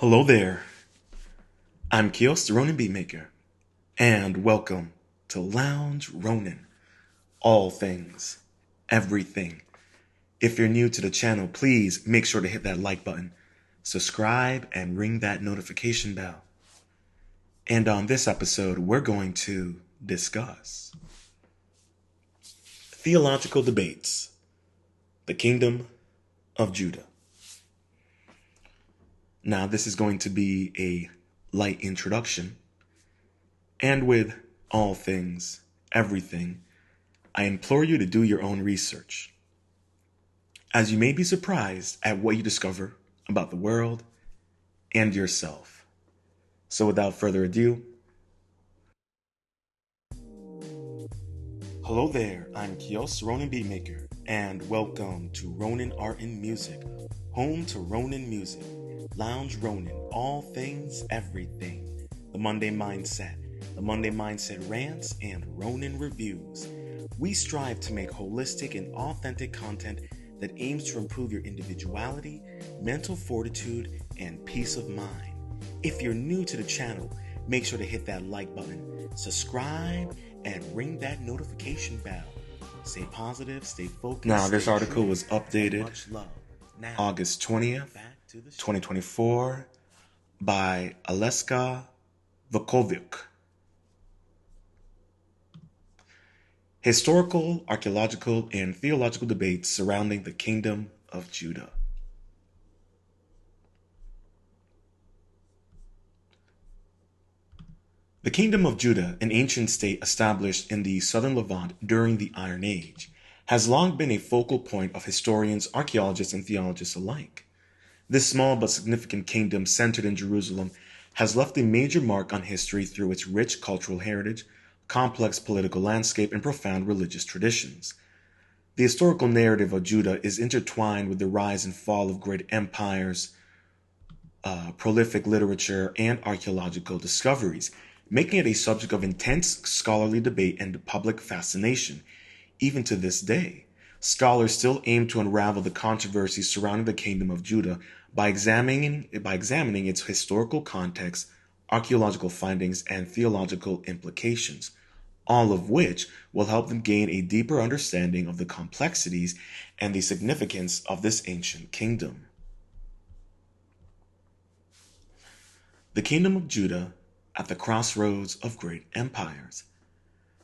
Hello there. I'm Kios, Ronin Beatmaker, and welcome to Lounge Ronin. All things, everything. If you're new to the channel, please make sure to hit that like button, subscribe, and ring that notification bell. And on this episode, we're going to discuss theological debates, the kingdom of Judah. Now, this is going to be a light introduction, and with all things, everything, I implore you to do your own research, as you may be surprised at what you discover about the world and yourself. So without further ado, hello there, I'm Kios, Ronin Beatmaker, and welcome to Ronin Art and Music, home to Ronin Music, Lounge Ronin, all things, everything, the Monday Mindset, Rants, and Ronin Reviews. We strive to make holistic and authentic content that aims to improve your individuality, mental fortitude, and peace of mind. If you're new to the channel, make sure to hit that like button, subscribe, and ring that notification bell. Stay positive, stay focused. Now, this article was updated August 20th, 2024 by Aleska Vukovic. Historical, archaeological, and theological debates surrounding the kingdom of Judah. The kingdom of Judah, an ancient state established in the southern Levant during the Iron Age, has long been a focal point of historians, archaeologists, and theologists alike. This small but significant kingdom centered in Jerusalem has left a major mark on history through its rich cultural heritage, complex political landscape, and profound religious traditions. The historical narrative of Judah is intertwined with the rise and fall of great empires, prolific literature, and archaeological discoveries, making it a subject of intense scholarly debate and public fascination. Even to this day, scholars still aim to unravel the controversies surrounding the kingdom of Judah by examining its historical context, archaeological findings, and theological implications, all of which will help them gain a deeper understanding of the complexities and the significance of this ancient kingdom. The kingdom of Judah at the crossroads of great empires.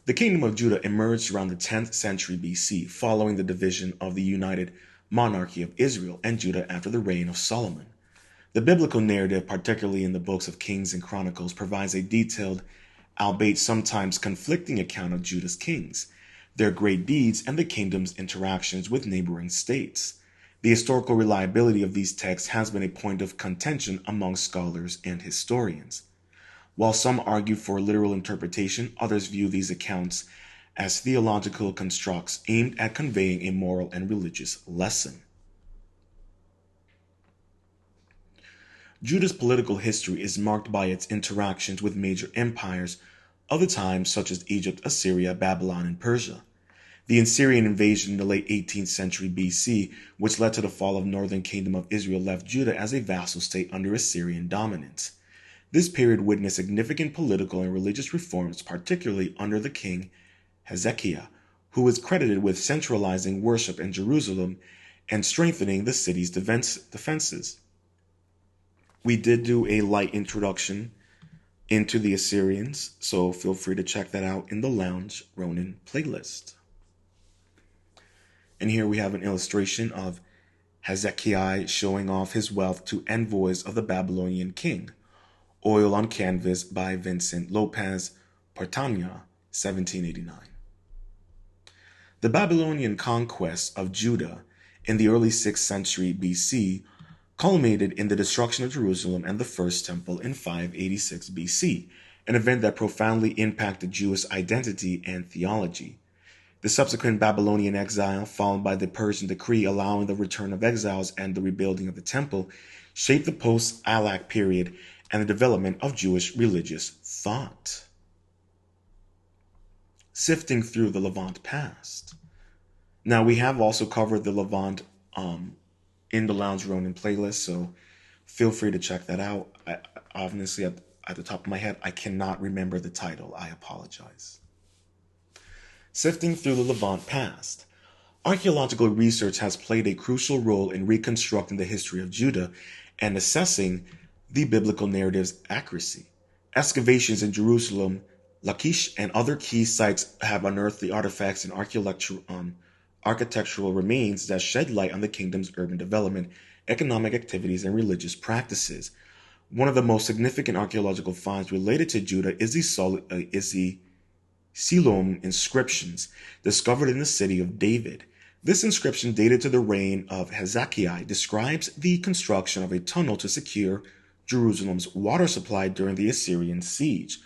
The kingdom of Judah emerged around the 10th century BC, following the division of the united monarchy of Israel and Judah after the reign of Solomon. The biblical narrative, particularly in the books of Kings and Chronicles, provides a detailed, albeit sometimes conflicting account of Judah's kings, their great deeds, and the kingdom's interactions with neighboring states. The historical reliability of these texts has been a point of contention among scholars and historians. While some argue for literal interpretation, others view these accounts as theological constructs aimed at conveying a moral and religious lesson. Judah's political history is marked by its interactions with major empires of the time, such as Egypt, Assyria, Babylon, and Persia. The Assyrian invasion in the late 18th century BC, which led to the fall of northern kingdom of Israel, left Judah as a vassal state under Assyrian dominance. This period witnessed significant political and religious reforms, particularly under the king Hezekiah, who was credited with centralizing worship in Jerusalem and strengthening the city's defenses. We did do a light introduction into the Assyrians, so feel free to check that out in the Lounge Ronin playlist. And here we have an illustration of Hezekiah showing off his wealth to envoys of the Babylonian king. Oil on Canvas by Vincent Lopez Portana, 1789. The Babylonian conquest of Judah in the early 6th century BC culminated in the destruction of Jerusalem and the First Temple in 586 BC, an event that profoundly impacted Jewish identity and theology. The subsequent Babylonian exile, followed by the Persian decree allowing the return of exiles and the rebuilding of the temple, shaped the post-Alak period and the development of Jewish religious thought. Sifting through the Levant past. Now, we have also covered the Levant in the Lounge Ronin playlist, so Feel free to check that out. Obviously, at the top of my head, I cannot remember the title. I apologize. Sifting through the Levant past. Archaeological research has played a crucial role in reconstructing the history of Judah and assessing the biblical narrative's accuracy. Excavations in Jerusalem, Lachish, and other key sites have unearthed the artifacts and architectural remains that shed light on the kingdom's urban development, economic activities, and religious practices. One of the most significant archaeological finds related to Judah is the Siloam inscriptions discovered in the city of David. This inscription, dated to the reign of Hezekiah, describes the construction of a tunnel to secure Jerusalem's water supply during the Assyrian siege.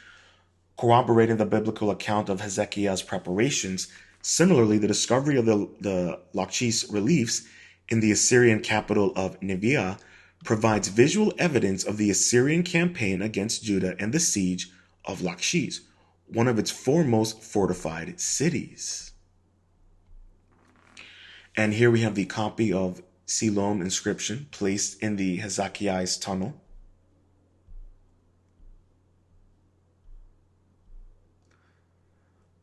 Corroborating the biblical account of Hezekiah's preparations, similarly, the discovery of the Lachish reliefs in the Assyrian capital of Nineveh provides visual evidence of the Assyrian campaign against Judah and the siege of Lachish, one of its foremost fortified cities. And here we have the copy of Siloam inscription placed in the Hezekiah's tunnel.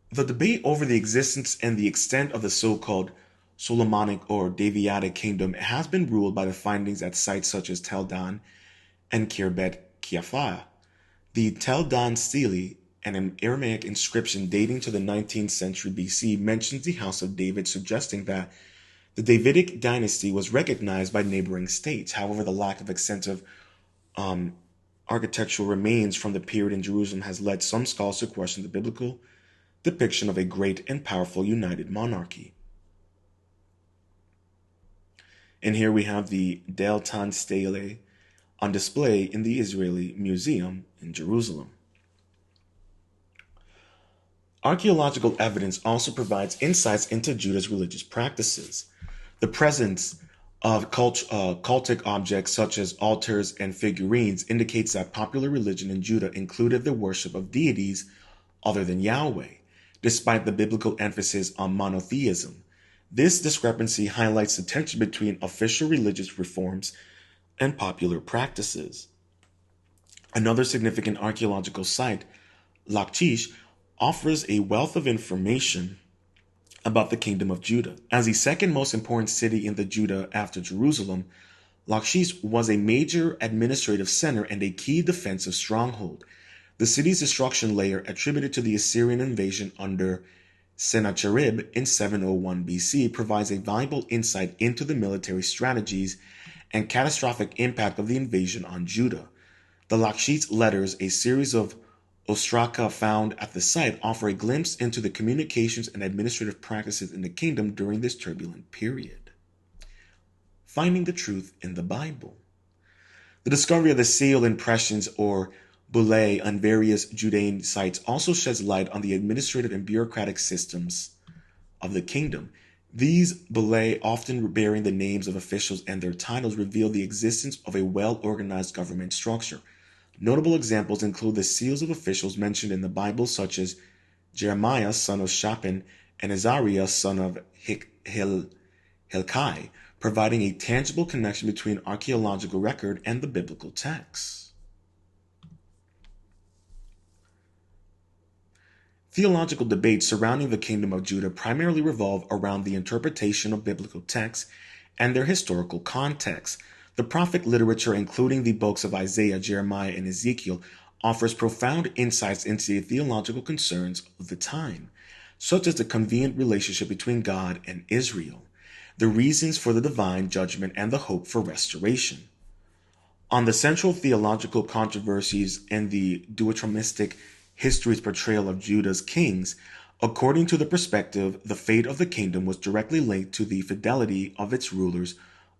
The debate over the existence and the extent of the so-called Solomonic or Davidic kingdom has been ruled by the findings at sites such as Tel Dan and Kirbet Kiafa. The Tel Dan stele, an Aramaic inscription dating to the 19th century BC, mentions the house of David, suggesting that the Davidic dynasty was recognized by neighboring states. However, the lack of extensive architectural remains from the period in Jerusalem has led some scholars to question the biblical depiction of a great and powerful united monarchy. And here we have the Del Tan stele on display in the Israeli Museum in Jerusalem. Archaeological evidence also provides insights into Judah's religious practices. The presence of cultic objects such as altars and figurines indicates that popular religion in Judah included the worship of deities other than Yahweh, despite the biblical emphasis on monotheism. This discrepancy highlights the tension between official religious reforms and popular practices. Another significant archaeological site, Lachish, offers a wealth of information about the kingdom of Judah. As the second most important city in the Judah after Jerusalem, Lachish was a major administrative center and a key defensive stronghold. The city's destruction layer, attributed to the Assyrian invasion under Sennacherib in 701 BC, provides a valuable insight into the military strategies and catastrophic impact of the invasion on Judah. The Lachish letters, a series of ostraka found at the site, offer a glimpse into the communications and administrative practices in the kingdom during this turbulent period. Finding the truth in the Bible. The discovery of the seal impressions or bullae on various Judean sites also sheds light on the administrative and bureaucratic systems of the kingdom. These bullae, often bearing the names of officials and their titles, reveal the existence of a well-organized government structure. Notable examples include the seals of officials mentioned in the Bible, such as Jeremiah, son of Shaphan, and Azariah, son of Hilkiah, providing a tangible connection between archaeological record and the biblical text. Theological debates surrounding the kingdom of Judah primarily revolve around the interpretation of biblical texts and their historical context. The prophet literature, including the books of Isaiah, Jeremiah, and Ezekiel, offers profound insights into the theological concerns of the time, such as the convenient relationship between God and Israel, the reasons for the divine judgment, and the hope for restoration. On the central theological controversies and the Deuteronomistic history's portrayal of Judah's kings, according to the perspective, the fate of the kingdom was directly linked to the fidelity of its rulers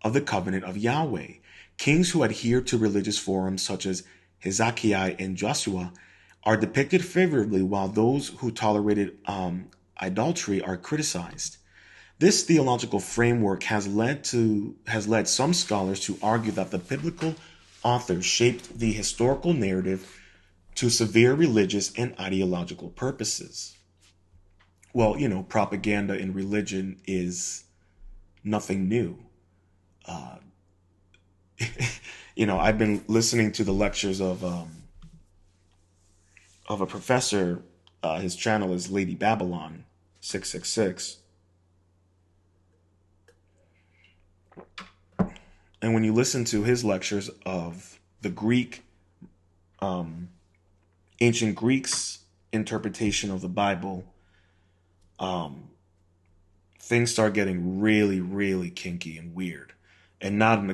of the covenant of Yahweh. Kings who adhered to religious forms such as Hezekiah and Joshua are depicted favorably, while those who tolerated idolatry are criticized. This theological framework has led some scholars to argue that the biblical authors shaped the historical narrative to severe religious and ideological purposes. Well, propaganda in religion is nothing new. I've been listening to the lectures of a professor. His channel is Lady Babylon 666. And when you listen to his lectures of the ancient Greeks' interpretation of the Bible, things start getting really, really kinky and weird, and not in a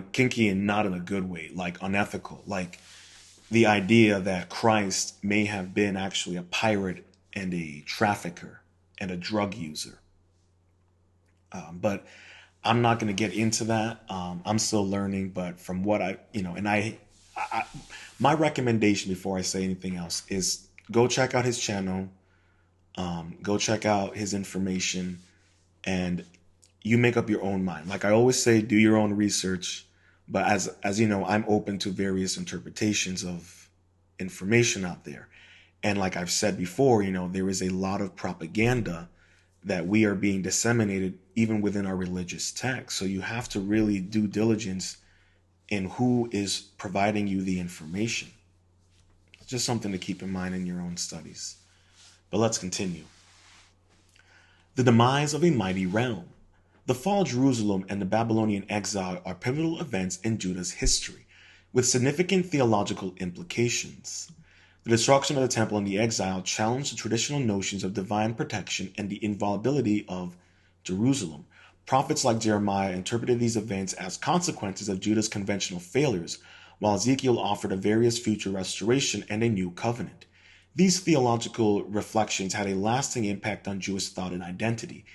good way, like unethical, like the idea that Christ may have been actually a pirate and a trafficker and a drug user. But I'm not going to get into that. I'm still learning, but from what I, my recommendation before I say anything else is go check out his channel, go check out his information, and you make up your own mind. Like I always say, do your own research. But as you know, I'm open to various interpretations of information out there. And like I've said before, there is a lot of propaganda that we are being disseminated even within our religious text. So you have to really do diligence in who is providing you the information. It's just something to keep in mind in your own studies. But let's continue. The demise of a mighty realm. The fall of Jerusalem and the Babylonian exile are pivotal events in Judah's history, with significant theological implications. The destruction of the temple and the exile challenged the traditional notions of divine protection and the inviolability of Jerusalem. Prophets like Jeremiah interpreted these events as consequences of Judah's conventional failures, while Ezekiel offered a various future restoration and a new covenant. These theological reflections had a lasting impact on Jewish thought and identity,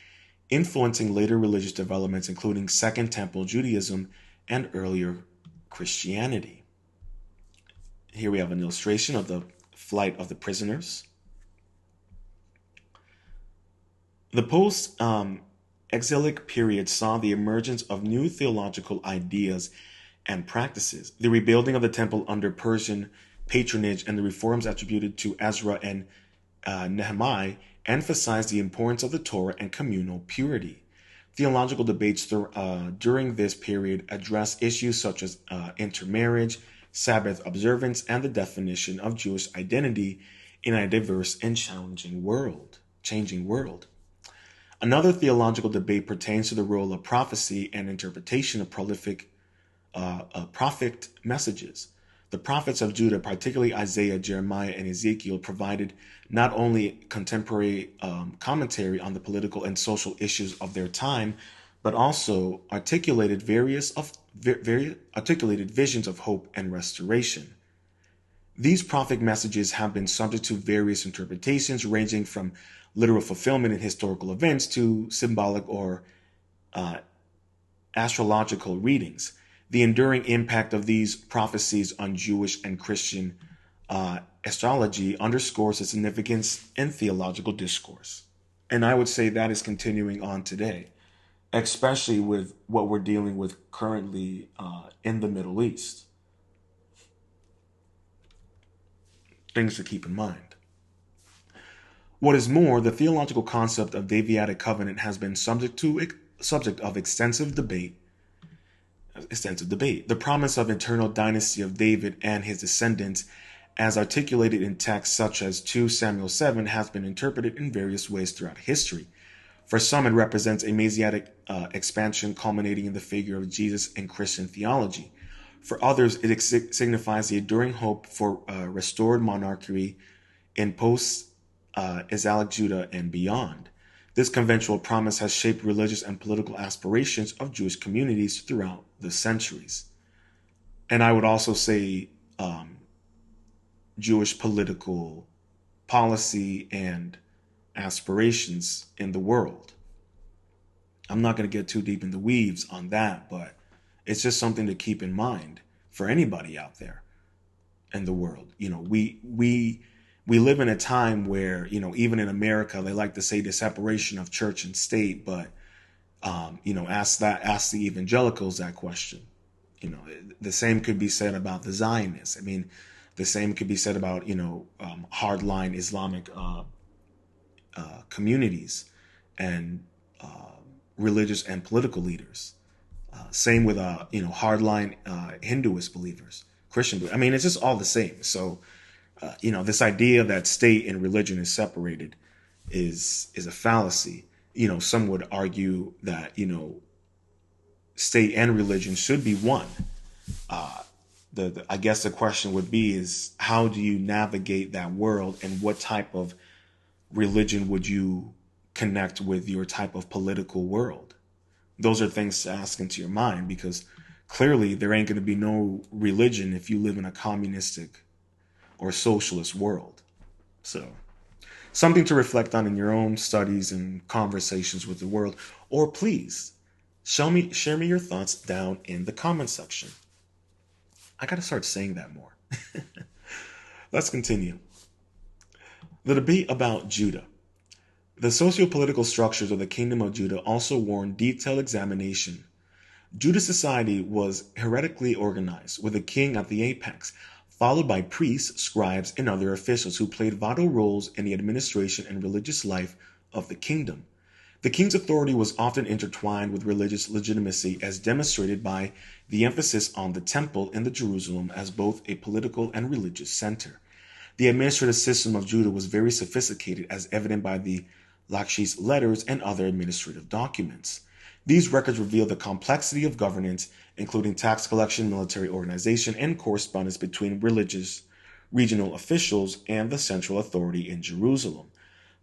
influencing later religious developments including Second Temple Judaism and earlier Christianity. Here we have an illustration of the flight of the prisoners. The post-exilic period saw the emergence of new theological ideas and practices. The rebuilding of the temple under Persian patronage and the reforms attributed to Ezra and Nehemiah emphasized the importance of the Torah and communal purity. Theological debates during this period addressed issues such as intermarriage, Sabbath observance, and the definition of Jewish identity in a diverse and changing world. Another theological debate pertains to the role of prophecy and interpretation of prophet messages. The prophets of Judah, particularly Isaiah, Jeremiah, and Ezekiel, provided not only contemporary commentary on the political and social issues of their time, but also articulated articulated visions of hope and restoration. These prophetic messages have been subject to various interpretations, ranging from literal fulfillment in historical events to symbolic or astrological readings. The enduring impact of these prophecies on Jewish and Christian astrology underscores its significance in theological discourse. And I would say that is continuing on today, especially with what we're dealing with currently in the Middle East. Things to keep in mind. What is more, the theological concept of the Davidic covenant has been subject of extensive debate. The promise of eternal dynasty of David and his descendants, as articulated in texts such as 2 Samuel 7, has been interpreted in various ways throughout history. For some, it represents a Messianic expansion culminating in the figure of Jesus in Christian theology. For others, it signifies the enduring hope for restored monarchy in post-exilic Judah and beyond. This conventional promise has shaped religious and political aspirations of Jewish communities throughout the centuries. And I would also say Jewish political policy and aspirations in the world. I'm not going to get too deep in the weeds on that, but it's just something to keep in mind for anybody out there in the world. We live in a time where, even in America, they like to say the separation of church and state, but ask the evangelicals that question. The same could be said about the Zionists. I mean, the same could be said about, hardline Islamic communities and religious and political leaders. Same with hardline Hinduist believers, Christian believers. I mean, it's just all the same. So this idea that state and religion is separated is a fallacy. Some would argue that state and religion should be one. I guess the question would be is how do you navigate that world, and what type of religion would you connect with your type of political world? Those are things to ask into your mind, because clearly there ain't going to be no religion if you live in a communistic or socialist world. So something to reflect on in your own studies and conversations with the world. Or please share me your thoughts down in the comment section. I got to start saying that more. Let's continue. The debate about Judah. The socio-political structures of the kingdom of Judah also warrant detailed examination. Judah's society was heretically organized, with a king at the apex, followed by priests, scribes, and other officials who played vital roles in the administration and religious life of the kingdom. The king's authority was often intertwined with religious legitimacy, as demonstrated by the emphasis on the temple in the Jerusalem as both a political and religious center. The administrative system of Judah was very sophisticated, as evident by the Lachish letters and other administrative documents. These records reveal the complexity of governance, including tax collection, military organization, and correspondence between religious regional officials and the central authority in Jerusalem.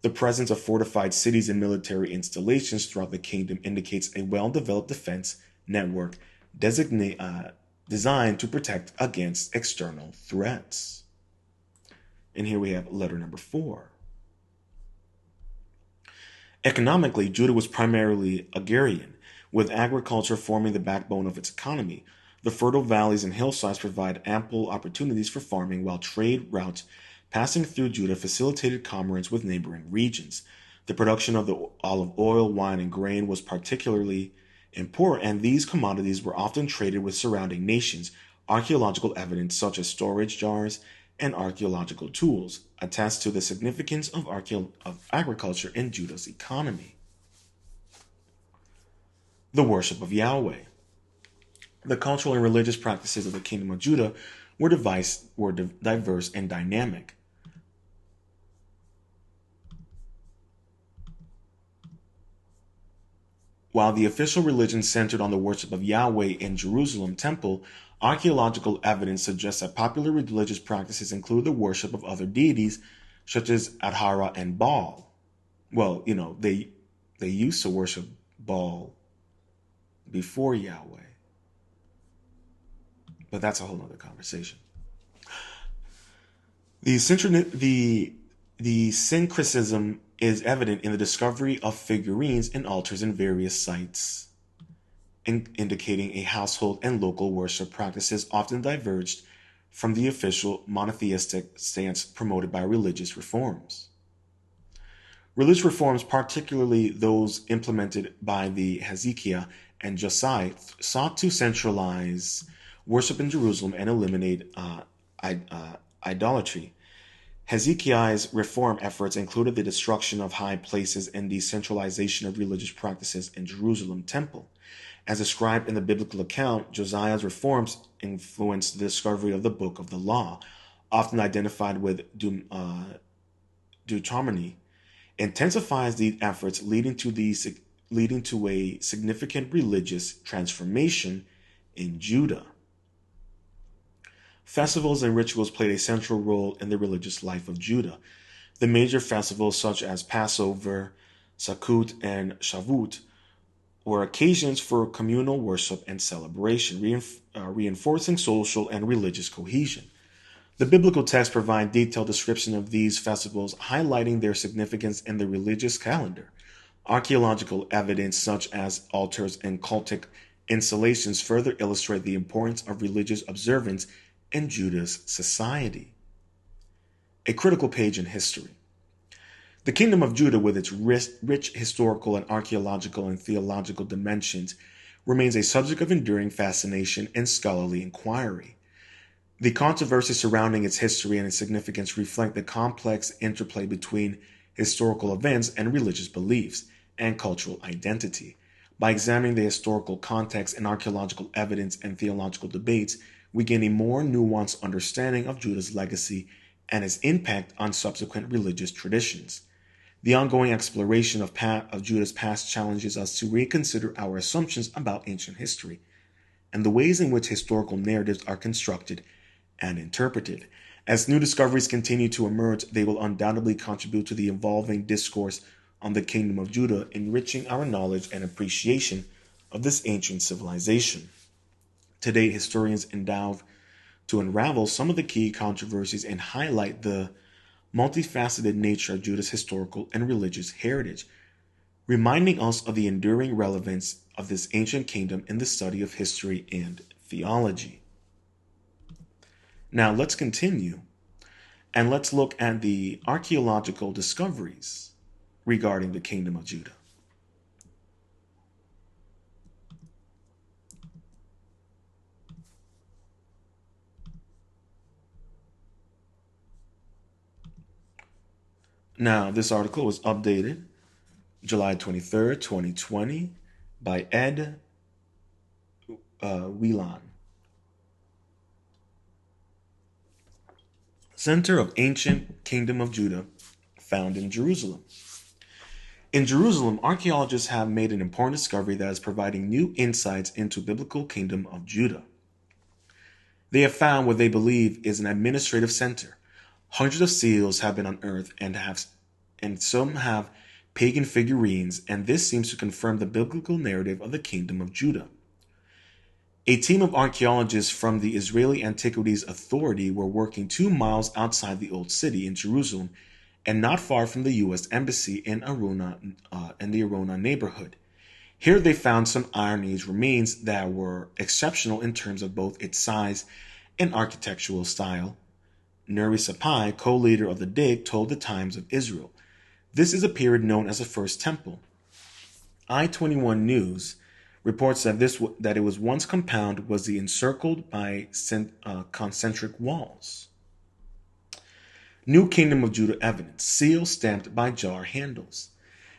The presence of fortified cities and military installations throughout the kingdom indicates a well-developed defense network designed to protect against external threats. And here we have letter number 4. Economically, Judah was primarily agrarian, with agriculture forming the backbone of its economy. The fertile valleys and hillsides provide ample opportunities for farming, while trade routes passing through Judah facilitated commerce with neighboring regions. The production of the olive oil, wine, and grain was particularly important, and these commodities were often traded with surrounding nations. Archaeological evidence, such as storage jars and archaeological tools, attest to the significance of agriculture in Judah's economy. The worship of Yahweh. The cultural and religious practices of the kingdom of Judah were diverse and dynamic. While the official religion centered on the worship of Yahweh in Jerusalem temple, archaeological evidence suggests that popular religious practices include the worship of other deities, such as Adhara and Baal. Well, they used to worship Baal before Yahweh. But that's a whole other conversation. The syncretism is evident in the discovery of figurines and altars in various sites, indicating a household and local worship practices often diverged from the official monotheistic stance promoted by religious reforms. Religious reforms, particularly those implemented by the Hezekiah and Josiah, sought to centralize worship in Jerusalem and eliminate idolatry. Hezekiah's reform efforts included the destruction of high places and the centralization of religious practices in Jerusalem temple. As described in the biblical account, Josiah's reforms influenced the discovery of the Book of the Law, often identified with Deuteronomy, intensifies these efforts, leading to a significant religious transformation in Judah. Festivals and rituals played a central role in the religious life of Judah. The major festivals such as Passover, Sukkot, and Shavuot were occasions for communal worship and celebration, reinforcing social and religious cohesion. The biblical texts provide detailed description of these festivals, highlighting their significance in the religious calendar. Archaeological evidence such as altars and cultic installations further illustrate the importance of religious observance in Judah's society. A critical page in history. The kingdom of Judah, with its rich historical and archaeological and theological dimensions, remains a subject of enduring fascination and scholarly inquiry. The controversies surrounding its history and its significance reflect the complex interplay between historical events and religious beliefs and cultural identity. By examining the historical context and archaeological evidence and theological debates, we gain a more nuanced understanding of Judah's legacy and its impact on subsequent religious traditions. The ongoing exploration of Judah's past challenges us to reconsider our assumptions about ancient history and the ways in which historical narratives are constructed and interpreted. As new discoveries continue to emerge, they will undoubtedly contribute to the evolving discourse on the kingdom of Judah, enriching our knowledge and appreciation of this ancient civilization. Today, historians endeavor to unravel some of the key controversies and highlight the multifaceted nature of Judah's historical and religious heritage, reminding us of the enduring relevance of this ancient kingdom in the study of history and theology. Now, let's continue and let's look at the archaeological discoveries regarding the kingdom of Judah. Now, this article was updated July 23rd, 2020 by Ed Whelan. Center of Ancient Kingdom of Judah, found in Jerusalem. In Jerusalem, archaeologists have made an important discovery that is providing new insights into biblical kingdom of Judah. They have found what they believe is an administrative center. Hundreds of seals have been unearthed and some have pagan figurines, and this seems to confirm the biblical narrative of the kingdom of Judah. A team of archaeologists from the Israeli Antiquities Authority were working 2 miles outside the Old City in Jerusalem and not far from the U.S. Embassy in the Arona neighborhood. Here they found some Iron Age remains that were exceptional in terms of both its size and architectural style. Nuri Sapai, co-leader of the dig, told the Times of Israel, "This is a period known as the First Temple." I-21 News reports that it was once compound was the encircled by concentric walls. New Kingdom of Judah evidence, seal stamped by jar handles.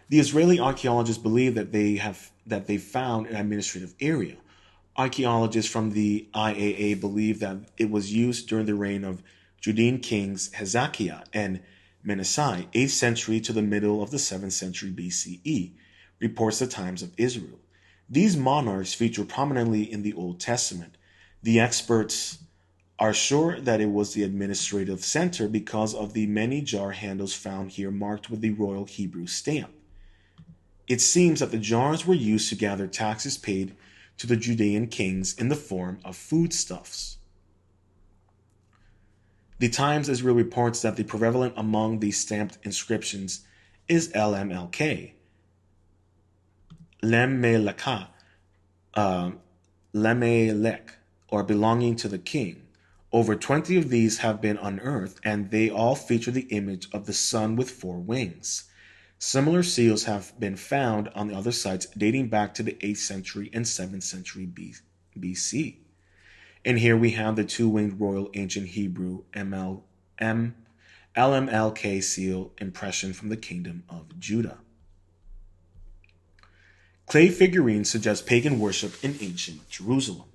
The Israeli archaeologists believe that they found an administrative area. Archaeologists from the IAA believe that it was used during the reign of Judean kings Hezekiah and Manasseh, 8th century to the middle of the 7th century BCE, reports the Times of Israel. These monarchs feature prominently in the Old Testament. The experts are sure that it was the administrative center because of the many jar handles found here marked with the royal Hebrew stamp. It seems that the jars were used to gather taxes paid to the Judean kings in the form of foodstuffs. The Times Israel reports that the prevalent among these stamped inscriptions is LMLK, Lemelech, or belonging to the king. Over 20 of these have been unearthed, and they all feature the image of the sun with 4 wings. Similar seals have been found on the other sites dating back to the 8th century and 7th century BC. And here we have the 2-winged Royal Ancient Hebrew LMLK seal impression from the Kingdom of Judah. Clay figurines suggest pagan worship in ancient Jerusalem.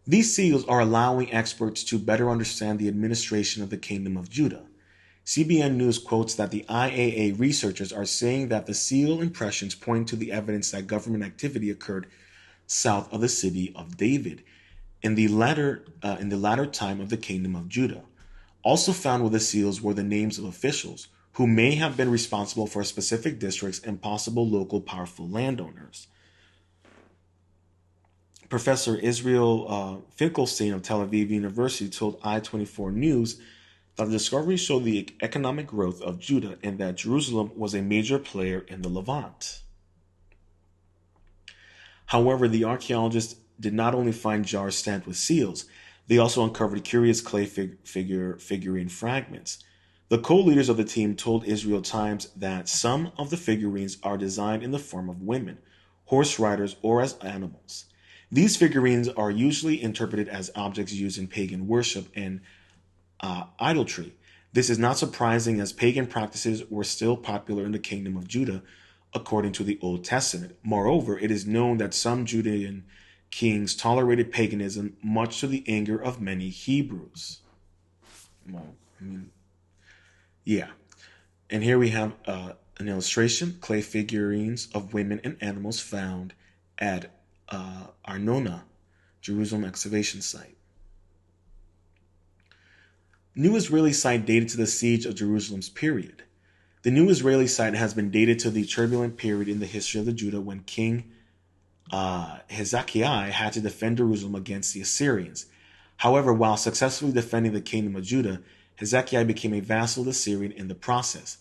These seals are allowing experts to better understand the administration of the Kingdom of Judah. CBN News quotes that the IAA researchers are saying that the seal impressions point to the evidence that government activity occurred south of the city of David in the latter time of the Kingdom of Judah. Also found with the seals were the names of officials who may have been responsible for specific districts and possible local powerful landowners. Professor Israel Finkelstein of Tel Aviv University told I-24 News that the discovery showed the economic growth of Judah and that Jerusalem was a major player in the Levant. However, the archaeologists did not only find jars stamped with seals, they also uncovered curious clay figurine fragments. The co-leaders of the team told Israel Times that some of the figurines are designed in the form of women, horse riders, or as animals. These figurines are usually interpreted as objects used in pagan worship and idolatry. This is not surprising as pagan practices were still popular in the Kingdom of Judah according to the Old Testament. Moreover, it is known that some Judean kings tolerated paganism, much to the anger of many Hebrews. Well, yeah. And here we have an illustration, clay figurines of women and animals found at Arnona, Jerusalem excavation site. New Israeli site dated to the siege of Jerusalem's period. The New Israeli site has been dated to the turbulent period in the history of the Judah when King Hezekiah had to defend Jerusalem against the Assyrians. However, while successfully defending the kingdom of Judah, Hezekiah became a vassal of the Assyrian in the process.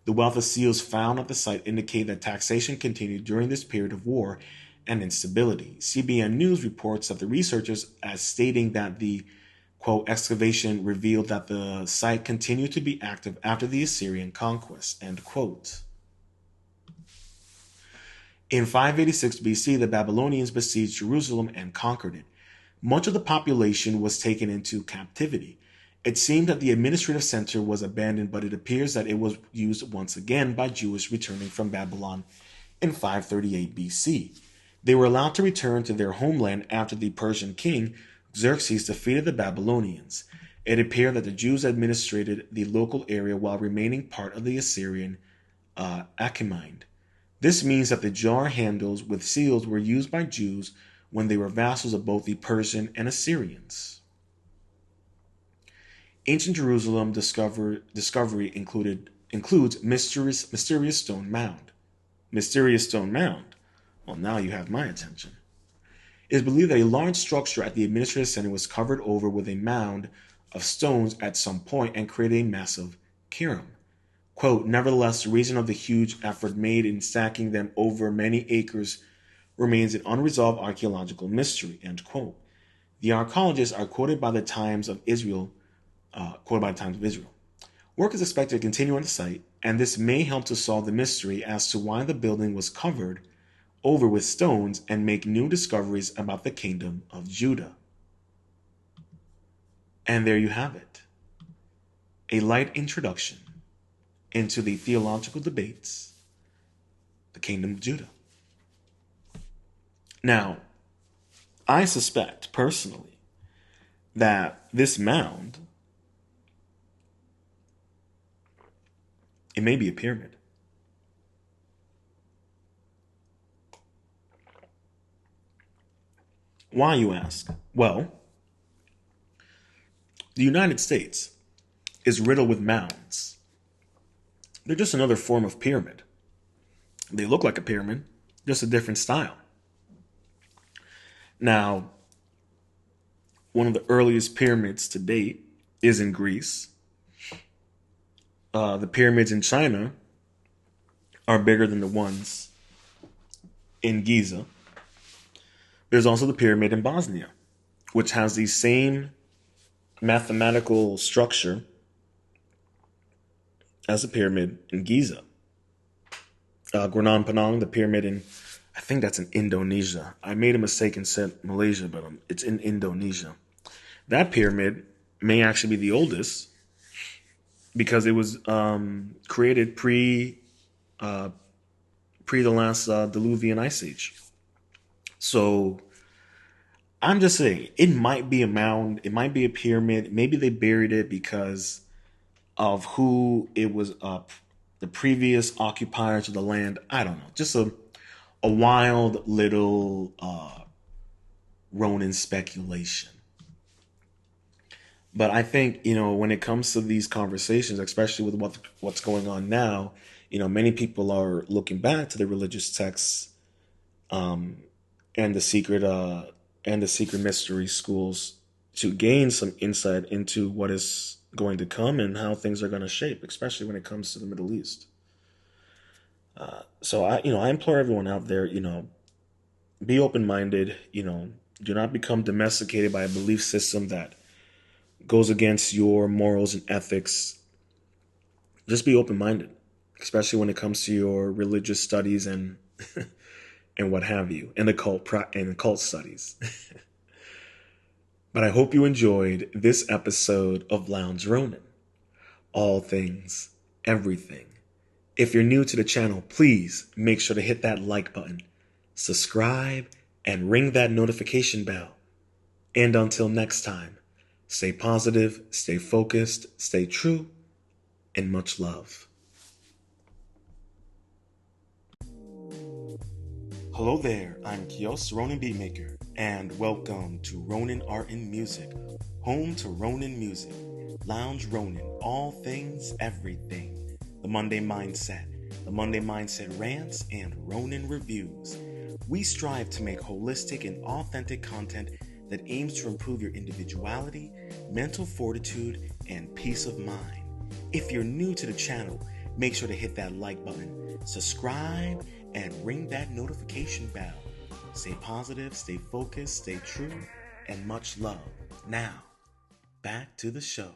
The wealth of seals found at the site indicate that taxation continued during this period of war and instability. CBN News reports that the researchers as stating that the quote, excavation revealed that the site continued to be active after the Assyrian conquest, end quote. In 586 BC, the Babylonians besieged Jerusalem and conquered it. Much of the population was taken into captivity. It seemed that the administrative center was abandoned, but it appears that it was used once again by Jews returning from Babylon in 538 BC. They were allowed to return to their homeland after the Persian king Xerxes defeated the Babylonians. It appeared that the Jews administrated the local area while remaining part of the Assyrian Achaemenid. This means that the jar handles with seals were used by Jews when they were vassals of both the Persian and Assyrians. Ancient Jerusalem discovery includes mysterious stone mound. Mysterious stone mound. Well, now you have my attention. It is believed that a large structure at the administrative center was covered over with a mound of stones at some point and created a massive kiram. Quote, nevertheless, the reason of the huge effort made in stacking them over many acres remains an unresolved archaeological mystery, end quote. The archaeologists are quoted by the Times of Israel. Work is expected to continue on the site, and this may help to solve the mystery as to why the building was covered over with stones and make new discoveries about the kingdom of Judah. And there you have it. A light introduction into the theological debates, the kingdom of Judah. Now, I suspect personally that this mound, it may be a pyramid. Why, you ask? Well, the United States is riddled with mounds. They're just another form of pyramid. They look like a pyramid, just a different style. Now, one of the earliest pyramids to date is in Greece. The pyramids in China are bigger than the ones in Giza. There's also the pyramid in Bosnia, which has the same mathematical structure as the pyramid in Giza. Granam Penang, the pyramid in, I think that's in Indonesia. I made a mistake and said Malaysia, but it's in Indonesia. That pyramid may actually be the oldest because it was created pre the last Diluvian Ice Age. So I'm just saying, it might be a mound, it might be a pyramid. Maybe they buried it because of who it was the previous occupiers of the land. I don't know. Just a wild little Ronin speculation. But I think, when it comes to these conversations, especially with what's going on now, many people are looking back to the religious texts and the secret mystery schools to gain some insight into what is going to come and how things are going to shape, especially when it comes to the Middle East. So I implore everyone out there, be open-minded, do not become domesticated by a belief system that goes against your morals and ethics. Just be open-minded, especially when it comes to your religious studies and and what have you, and occult studies. But I hope you enjoyed this episode of Lounge Ronin. All things, everything, If you're new to the channel, please make sure to hit that like button, subscribe, and ring that notification bell. And until next time, stay positive, stay focused, stay true, and much love. Hello there, I'm Ronin Beatmaker, and welcome to Ronin Art and Music, home to Ronin music, Lounge Ronin, all things, everything, the Monday Mindset, Rants, and Ronin Reviews. We strive to make holistic and authentic content that aims to improve your individuality, mental fortitude, and peace of mind. If you're new to the channel, make sure to hit that like button, subscribe, and ring that notification bell. Stay positive, stay focused, stay true, and much love. Now, back to the show.